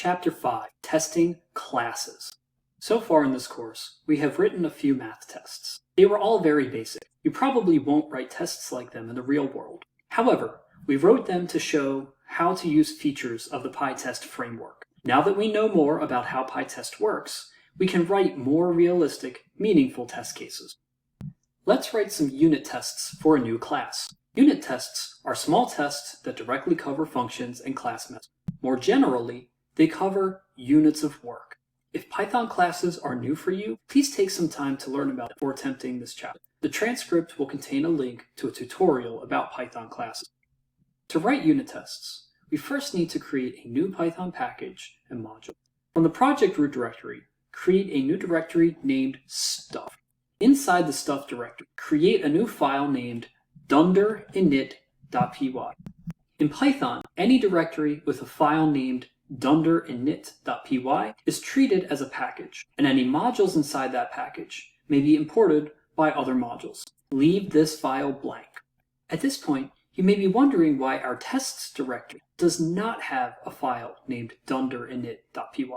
Chapter 5, Testing Classes. So far in this course, we have written a few math tests. They were all very basic. You probably won't write tests like them in the real world. However, we wrote them to show how to use features of the PyTest framework. Now that we know more about how PyTest works, we can write more realistic, meaningful test cases. Let's write some unit tests for a new class. Unit tests are small tests that directly cover functions and class methods. More generally, they cover units of work. If Python classes are new for you, please take some time to learn about it before attempting this chapter. The transcript will contain a link to a tutorial about Python classes. To write unit tests, we first need to create a new Python package and module. From the project root directory, create a new directory named stuff. Inside the stuff directory, create a new file named dunder-init.py. In Python, any directory with a file named dunder-init.py is treated as a package, and any modules inside that package may be imported by other modules. Leave this file blank. At this point, you may be wondering why our tests directory does not have a file named dunder-init.py.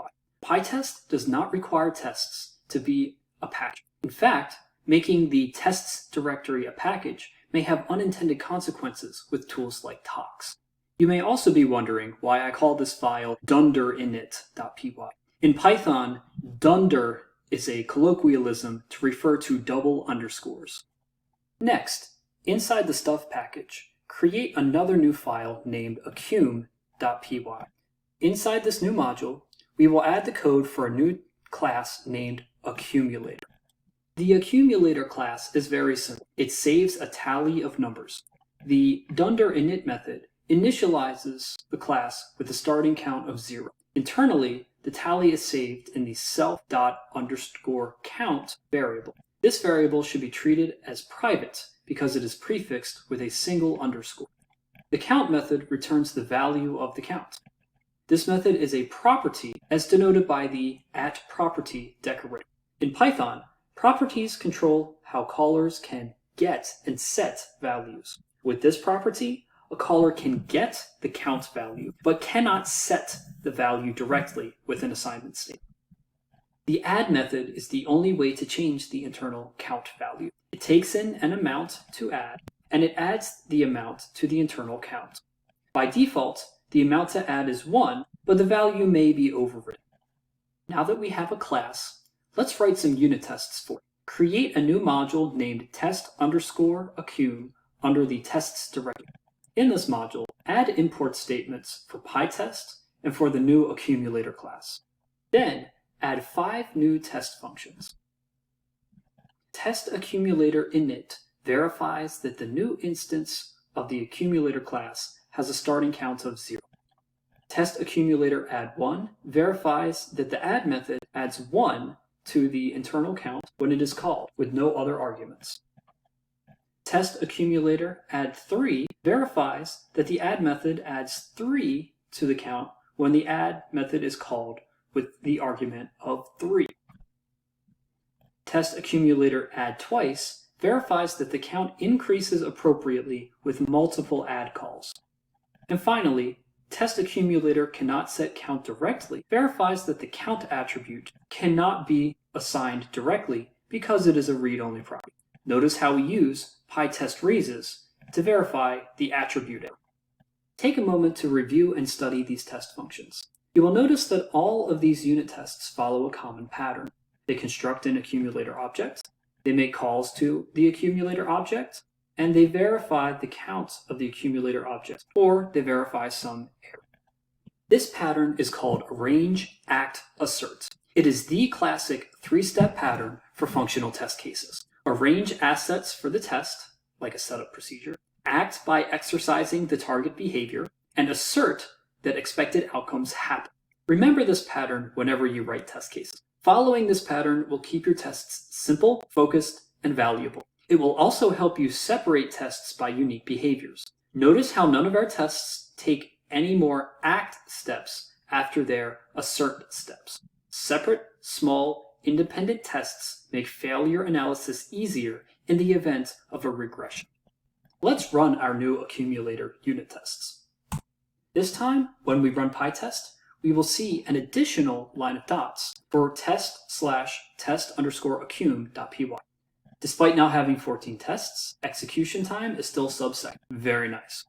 PyTest does not require tests to be a package. In fact, making the tests directory a package may have unintended consequences with tools like tox. You may also be wondering why I call this file dunder-init.py. In Python, dunder is a colloquialism to refer to double underscores. Next, inside the stuff package, create another new file named accum.py. Inside this new module, we will add the code for a new class named accumulator. The accumulator class is very simple. It saves a tally of numbers. The dunder-init method initializes the class with a starting count of 0. Internally, the tally is saved in the self._count variable. This variable should be treated as private because it is prefixed with a single underscore. The count method returns the value of the count. This method is a property as denoted by the @property decorator. In Python, properties control how callers can get and set values. With this property, a caller can get the count value, but cannot set the value directly with an assignment statement. The add method is the only way to change the internal count value. It takes in an amount to add, and it adds the amount to the internal count. By default, the amount to add is 1, but the value may be overridden. Now that we have a class, let's write some unit tests for it. Create a new module named test_accum under the tests directory. In this module, add import statements for PyTest and for the new accumulator class. Then, add 5 new test functions. Test accumulator init verifies that the new instance of the accumulator class has a starting count of 0. Test accumulator add1 verifies that the add method adds 1 to the internal count when it is called with no other arguments. Test accumulator add3 verifies that the add method adds 3 to the count when the add method is called with the argument of 3. Test accumulator add twice verifies that the count increases appropriately with multiple add calls. And finally, test accumulator cannot set count directly verifies that the count attribute cannot be assigned directly because it is a read-only property. Notice how we use PyTest raises to verify the attribute error. Take a moment to review and study these test functions. You will notice that all of these unit tests follow a common pattern. They construct an accumulator object, they make calls to the accumulator object, and they verify the count of the accumulator object, or they verify some error. This pattern is called arrange, act, assert. It is the classic 3-step pattern for functional test cases. Arrange assets for the test, like a setup procedure, act by exercising the target behavior, and assert that expected outcomes happen. Remember this pattern whenever you write test cases. Following this pattern will keep your tests simple, focused, and valuable. It will also help you separate tests by unique behaviors. Notice how none of our tests take any more act steps after their assert steps. Separate, small, independent tests make failure analysis easier in the event of a regression. Let's run our new accumulator unit tests. This time, when we run PyTest, we will see an additional line of dots for test/test_accum.py. Despite now having 14 tests, execution time is still sub-second. Very nice.